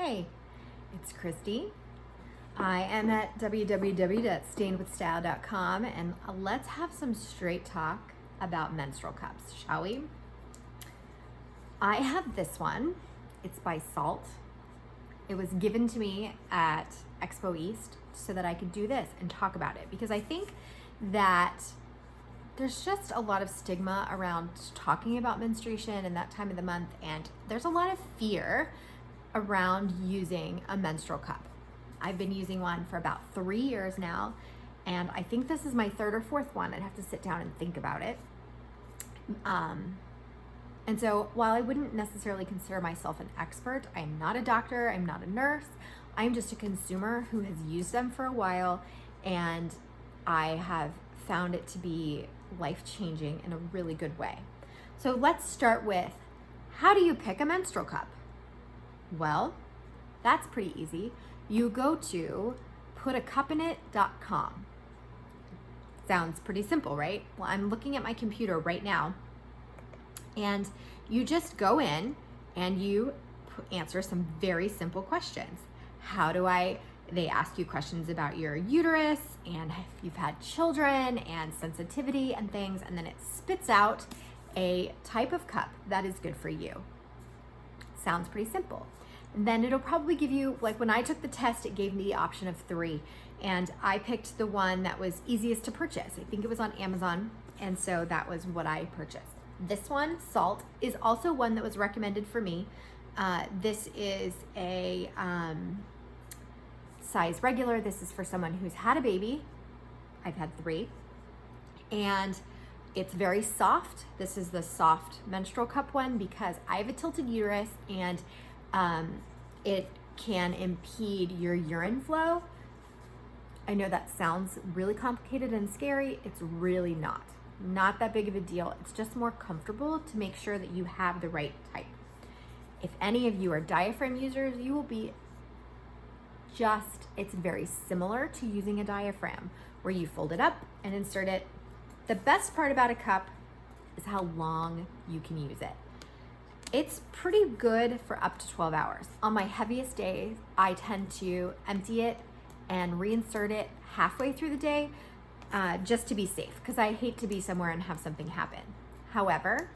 Hi, it's Christy. I am at www.stainedwithstyle.com and let's have some straight talk about menstrual cups, shall we? I have this one. It's by Saalt. It was given to me at Expo East so that I could do this and talk about it because I think that there's just a lot of stigma around talking about menstruation and that time of the month, and there's a lot of fear around using a menstrual cup. I've been using one for about 3 years now, and I think this is my third or fourth one. I'd have to sit down and think about it. And so while I wouldn't necessarily consider myself an expert, I am not a doctor, I'm not a nurse, I'm just a consumer who has used them for a while, and I have found it to be life-changing in a really good way. So let's start with, how do you pick a menstrual cup? Well, that's pretty easy. You go to putacupinit.com. Sounds pretty simple, right? Well, I'm looking at my computer right now, and you just go in and you answer some very simple questions. They ask you questions about your uterus and if you've had children and sensitivity and things, and then it spits out a type of cup that is good for you. Sounds pretty simple. And then it'll probably give you, like when I took the test, it gave me the option of 3, and I picked the one that was easiest to purchase. I think it was on Amazon, and so that was what I purchased. This one, Saalt, is also one that was recommended for me. This is a size regular. This is for someone who's had a baby. I've had 3, and it's very soft. This is the soft menstrual cup one because I have a tilted uterus, and it can impede your urine flow. I know that sounds really complicated and scary. It's really not that big of a deal. It's just more comfortable to make sure that you have the right type. If any of you are diaphragm users, you will be it's very similar to using a diaphragm where you fold it up and insert it. The best part about a cup is how long you can use it. It's pretty good for up to 12 hours. On my heaviest days, I tend to empty it and reinsert it halfway through the day just to be safe, because I hate to be somewhere and have something happen. However,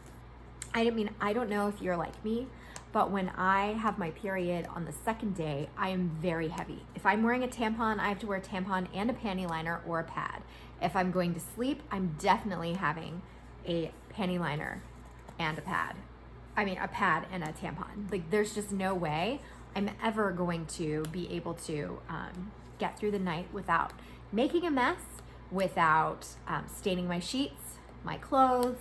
I don't know if you're like me, but when I have my period on the second day, I am very heavy. If I'm wearing a tampon, I have to wear a tampon and a panty liner or a pad. If I'm going to sleep, I'm definitely having a panty liner and a pad. A pad and a tampon. Like, there's just no way I'm ever going to be able to get through the night without making a mess, without staining my sheets, my clothes.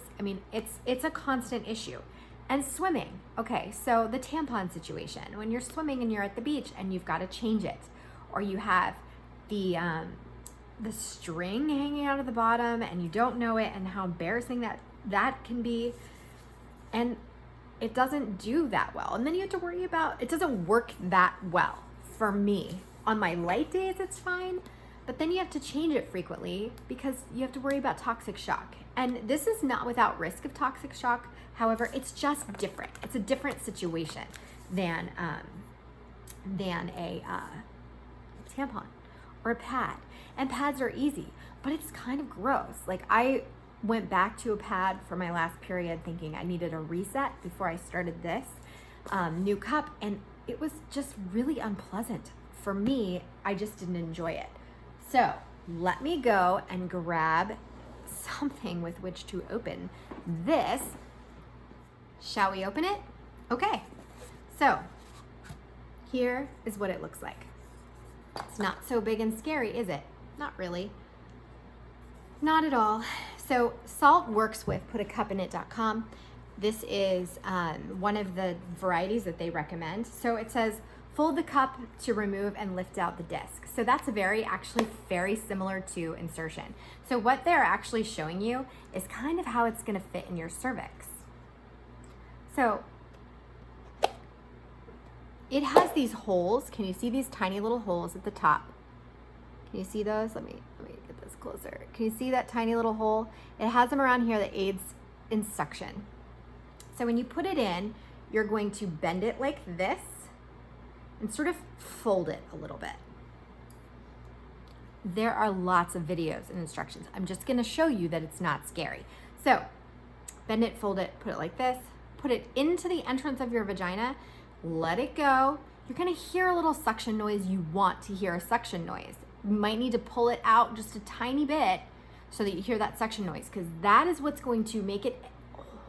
It's a constant issue. And swimming. Okay, so the tampon situation. When you're swimming and you're at the beach and you've got to change it, or you have the string hanging out of the bottom and you don't know it, and how embarrassing that can be. And it doesn't do that well. And then you have to worry about, it doesn't work that well for me. On my light days, it's fine, but then you have to change it frequently because you have to worry about toxic shock. And this is not without risk of toxic shock. However, it's just different. It's a different situation than a tampon or a pad. And pads are easy, but it's kind of gross. Like, I went back to a pad for my last period thinking I needed a reset before I started this new cup, and it was just really unpleasant. For me, I just didn't enjoy it. So let me go and grab something with which to open this. Shall we open it? Okay, so here is what it looks like. It's not so big and scary, is it? Not really. Not at all. So Saalt works with putacupinit.com. This is one of the varieties that they recommend. So it says, fold the cup to remove and lift out the disc. So that's actually very similar to insertion. So what they're actually showing you is kind of how it's gonna fit in your cervix. So it has these holes. Can you see these tiny little holes at the top? Can you see those? Let me get this closer. Can you see that tiny little hole? It has them around here that aids in suction. So when you put it in, you're going to bend it like this, and sort of fold it a little bit. There are lots of videos and instructions. I'm just gonna show you that it's not scary. So bend it, fold it, put it like this, put it into the entrance of your vagina, let it go. You're gonna hear a little suction noise. You want to hear a suction noise. You might need to pull it out just a tiny bit so that you hear that suction noise, because that is what's going to make it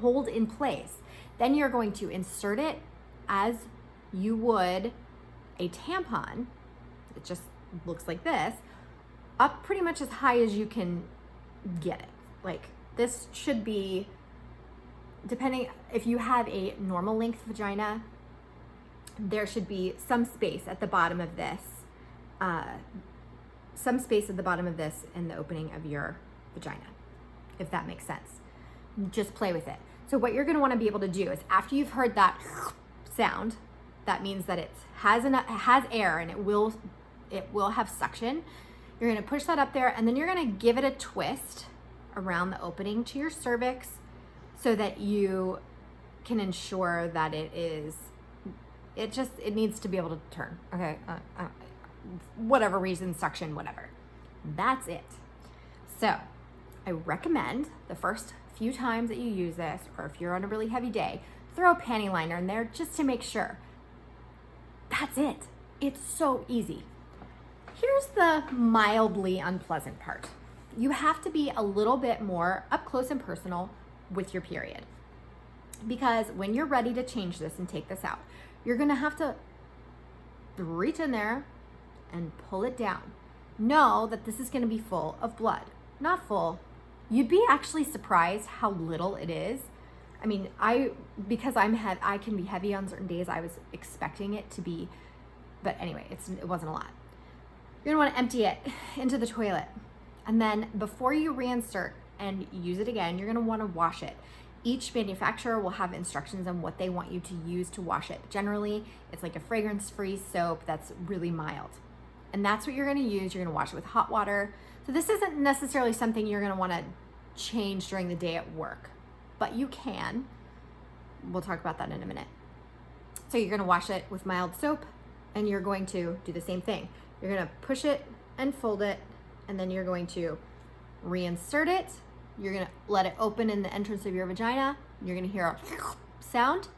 hold in place. Then you're going to insert it as you would a tampon. It just looks like this, up pretty much as high as you can get it. Like this should be, depending if you have a normal length vagina, there should be some space at the bottom of this, in the opening of your vagina, if that makes sense. Just play with it. So what you're going to want to be able to do is, after you've heard that sound, that means that it has air and it will have suction. You're going to push that up there, and then you're going to give it a twist around the opening to your cervix so that you can ensure that it needs to be able to turn. Okay. Whatever reason, suction, whatever. That's it. So I recommend the first few times that you use this, or if you're on a really heavy day, throw a panty liner in there just to make sure. That's it. It's so easy. Here's the mildly unpleasant part. You have to be a little bit more up close and personal with your period, because when you're ready to change this and take this out, you're gonna have to reach in there and pull it down. Know that this is gonna be full of blood. Not full. You'd be actually surprised how little it is. I mean, because I can be heavy on certain days, I was expecting it to be, but anyway, it wasn't a lot. You're gonna wanna empty it into the toilet. And then before you reinsert and use it again, you're gonna wanna wash it. Each manufacturer will have instructions on what they want you to use to wash it. Generally, it's like a fragrance-free soap that's really mild. And that's what you're gonna use. You're gonna wash it with hot water. So this isn't necessarily something you're gonna wanna change during the day at work, but you can. We'll talk about that in a minute. So you're gonna wash it with mild soap, and you're going to do the same thing. You're gonna push it and fold it, and then you're going to reinsert it. You're gonna let it open in the entrance of your vagina. You're gonna hear a sound.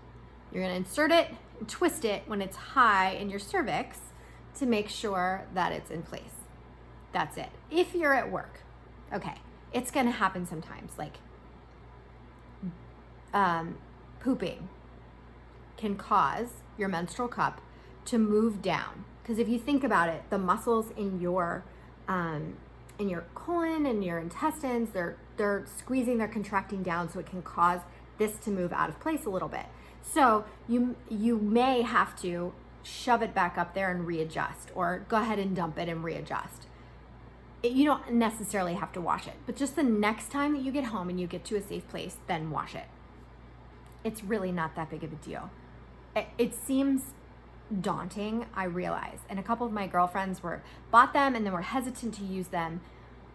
You're gonna insert it and twist it when it's high in your cervix to make sure that it's in place. That's it. If you're at work, okay, it's gonna happen sometimes, like pooping can cause your menstrual cup to move down. Because if you think about it, the muscles in your colon and your intestines, they're squeezing, they're contracting down, so it can cause this to move out of place a little bit. So you may have to shove it back up there and readjust, or go ahead and dump it and readjust. You don't necessarily have to wash it, but just the next time that you get home and you get to a safe place, then wash it. It's really not that big of a deal. It seems daunting, I realize. And a couple of my girlfriends bought them and then were hesitant to use them.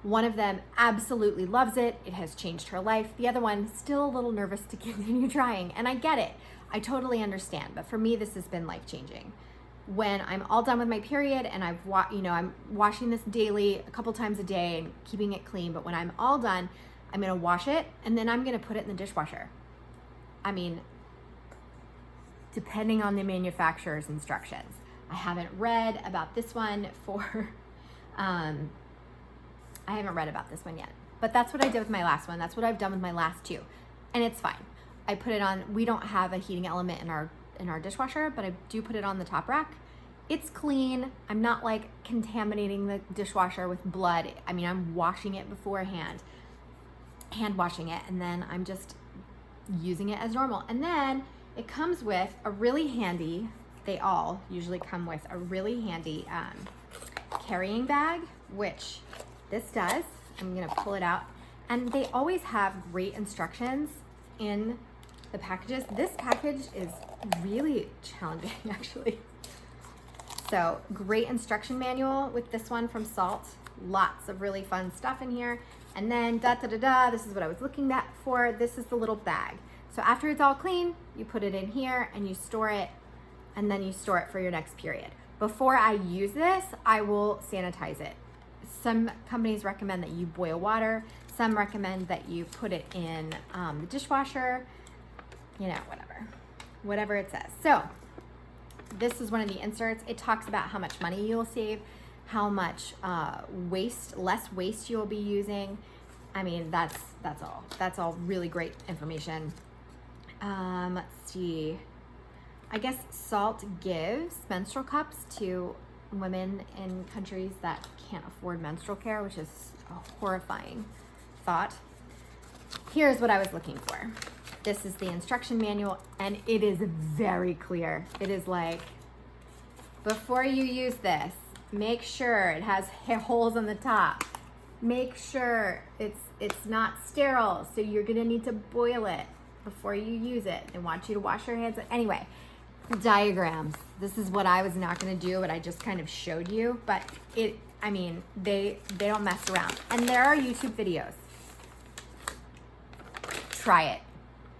One of them absolutely loves it. It has changed her life. The other one, still a little nervous to continue trying. And I get it. I totally understand. But for me, this has been life-changing. When I'm all done with my period and I'm washing this daily, a couple times a day, and keeping it clean. But when I'm all done, I'm gonna wash it, and then I'm gonna put it in the dishwasher. I mean, depending on the manufacturer's instructions. I haven't read about this one yet, but that's what I did with my last one. That's what I've done with my last two, and it's fine. I put it on. We don't have a heating element in our dishwasher, but I do put it on the top rack. It's clean. I'm not like contaminating the dishwasher with blood. I mean, I'm washing it beforehand, hand washing it, and then I'm just using it as normal. And then it comes with a really handy, they all usually come with a really handy carrying bag, which this does. I'm gonna pull it out. And they always have great instructions in the packages. This package is really challenging, actually. So great instruction manual with this one from Saalt. Lots of really fun stuff in here. And then this is what I was looking for. This is the little bag. So after it's all clean, you put it in here and you store it, and then you store it for your next period. Before I use this, I will sanitize it. Some companies recommend that you boil water. Some recommend that you put it in the dishwasher, you know, whatever it says. So this is one of the inserts. It talks about how much money you'll save, how much less waste you'll be using. I mean, that's all. That's all really great information. Let's see. I guess Saalt gives menstrual cups to women in countries that can't afford menstrual care, which is a horrifying thought. Here's what I was looking for. This is the instruction manual, and it is very clear. It is like, before you use this, make sure it has holes on the top. Make sure it's not sterile, so you're gonna need to boil it before you use it. They want you to wash your hands. Anyway, diagrams. This is what I was not gonna do, but I just kind of showed you. But I mean, they don't mess around. And there are YouTube videos. Try it.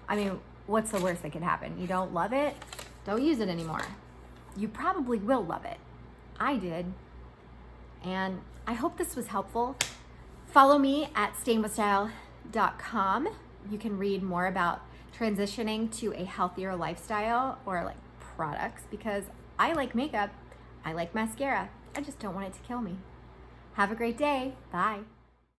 I mean, what's the worst that could happen? You don't love it? Don't use it anymore. You probably will love it. I did. And I hope this was helpful. Follow me at stainwithstyle.com. You can read more about transitioning to a healthier lifestyle or like products, because I like makeup. I like mascara. I just don't want it to kill me. Have a great day. Bye.